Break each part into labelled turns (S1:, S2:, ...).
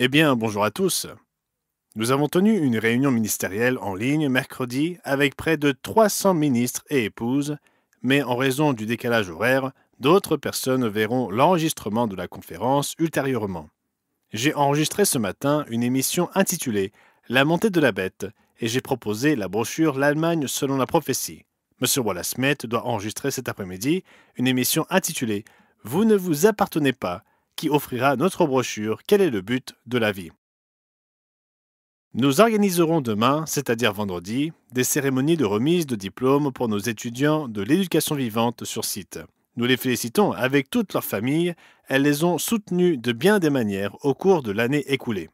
S1: Eh bien, bonjour à tous. Nous avons tenu une réunion ministérielle en ligne mercredi avec près de 300 ministres et épouses, mais en raison du décalage horaire, d'autres personnes verront l'enregistrement de la conférence ultérieurement. J'ai enregistré ce matin une émission intitulée La montée de la bête et j'ai proposé la brochure L'Allemagne selon la prophétie. Monsieur Wallace-Smith doit enregistrer cet après-midi une émission intitulée Vous ne vous appartenez pas, qui offrira notre brochure Quel est le but de la vie. Nous organiserons demain, c'est-à-dire vendredi, des cérémonies de remise de diplômes pour nos étudiants de l'éducation vivante sur site. Nous les félicitons avec toute leur famille, elles les ont soutenus de bien des manières au cours de l'année écoulée.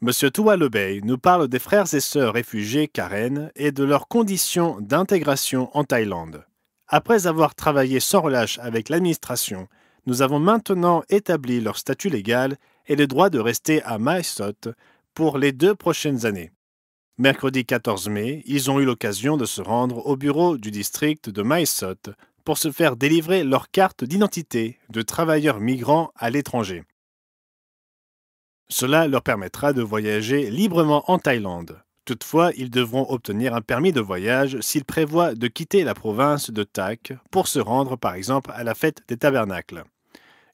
S1: Monsieur Tuwa Lebey nous parle des frères et sœurs réfugiés Karen et de leurs conditions d'intégration en Thaïlande. Après avoir travaillé sans relâche avec l'administration, nous avons maintenant établi leur statut légal et le droit de rester à Mae Sot pour les 2 prochaines années. Mercredi 14 mai, ils ont eu l'occasion de se rendre au bureau du district de Mae Sot pour se faire délivrer leur carte d'identité de travailleurs migrants à l'étranger. Cela leur permettra de voyager librement en Thaïlande. Toutefois, ils devront obtenir un permis de voyage s'ils prévoient de quitter la province de Tak pour se rendre par exemple à la fête des tabernacles.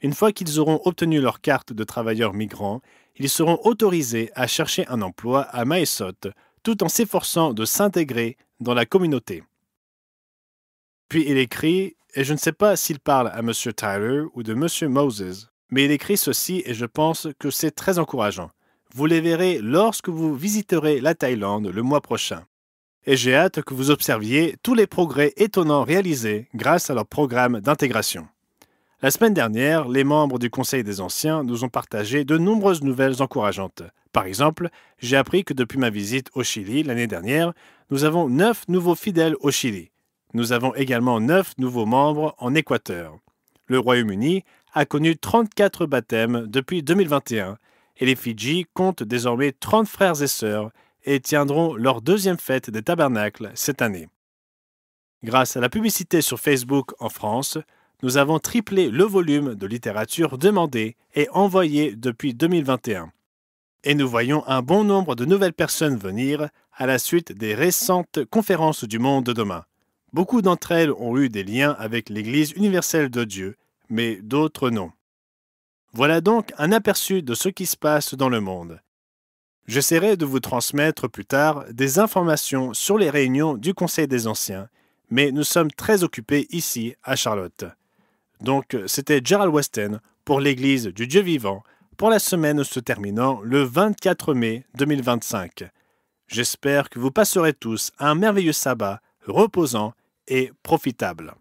S1: Une fois qu'ils auront obtenu leur carte de travailleurs migrants, ils seront autorisés à chercher un emploi à Mae Sot tout en s'efforçant de s'intégrer dans la communauté. Puis il écrit, et je ne sais pas s'il parle à M. Tyler ou de M. Moses, mais il écrit ceci et je pense que c'est très encourageant. Vous les verrez lorsque vous visiterez la Thaïlande le mois prochain. Et j'ai hâte que vous observiez tous les progrès étonnants réalisés grâce à leur programme d'intégration. La semaine dernière, les membres du Conseil des Anciens nous ont partagé de nombreuses nouvelles encourageantes. Par exemple, j'ai appris que depuis ma visite au Chili l'année dernière, nous avons 9 nouveaux fidèles au Chili. Nous avons également 9 nouveaux membres en Équateur. Le Royaume-Uni a connu 34 baptêmes depuis 2021 et les Fidji comptent désormais 30 frères et sœurs et tiendront leur 2e fête des tabernacles cette année. Grâce à la publicité sur Facebook en France, nous avons triplé le volume de littérature demandée et envoyée depuis 2021. Et nous voyons un bon nombre de nouvelles personnes venir à la suite des récentes conférences du monde de demain. Beaucoup d'entre elles ont eu des liens avec l'Église universelle de Dieu, mais d'autres non. Voilà donc un aperçu de ce qui se passe dans le monde. J'essaierai de vous transmettre plus tard des informations sur les réunions du Conseil des Anciens, mais nous sommes très occupés ici à Charlotte. Donc, c'était Gerald Weston pour l'Église du Dieu vivant pour la semaine se terminant le 24 mai 2025. J'espère que vous passerez tous un merveilleux sabbat reposant et profitable.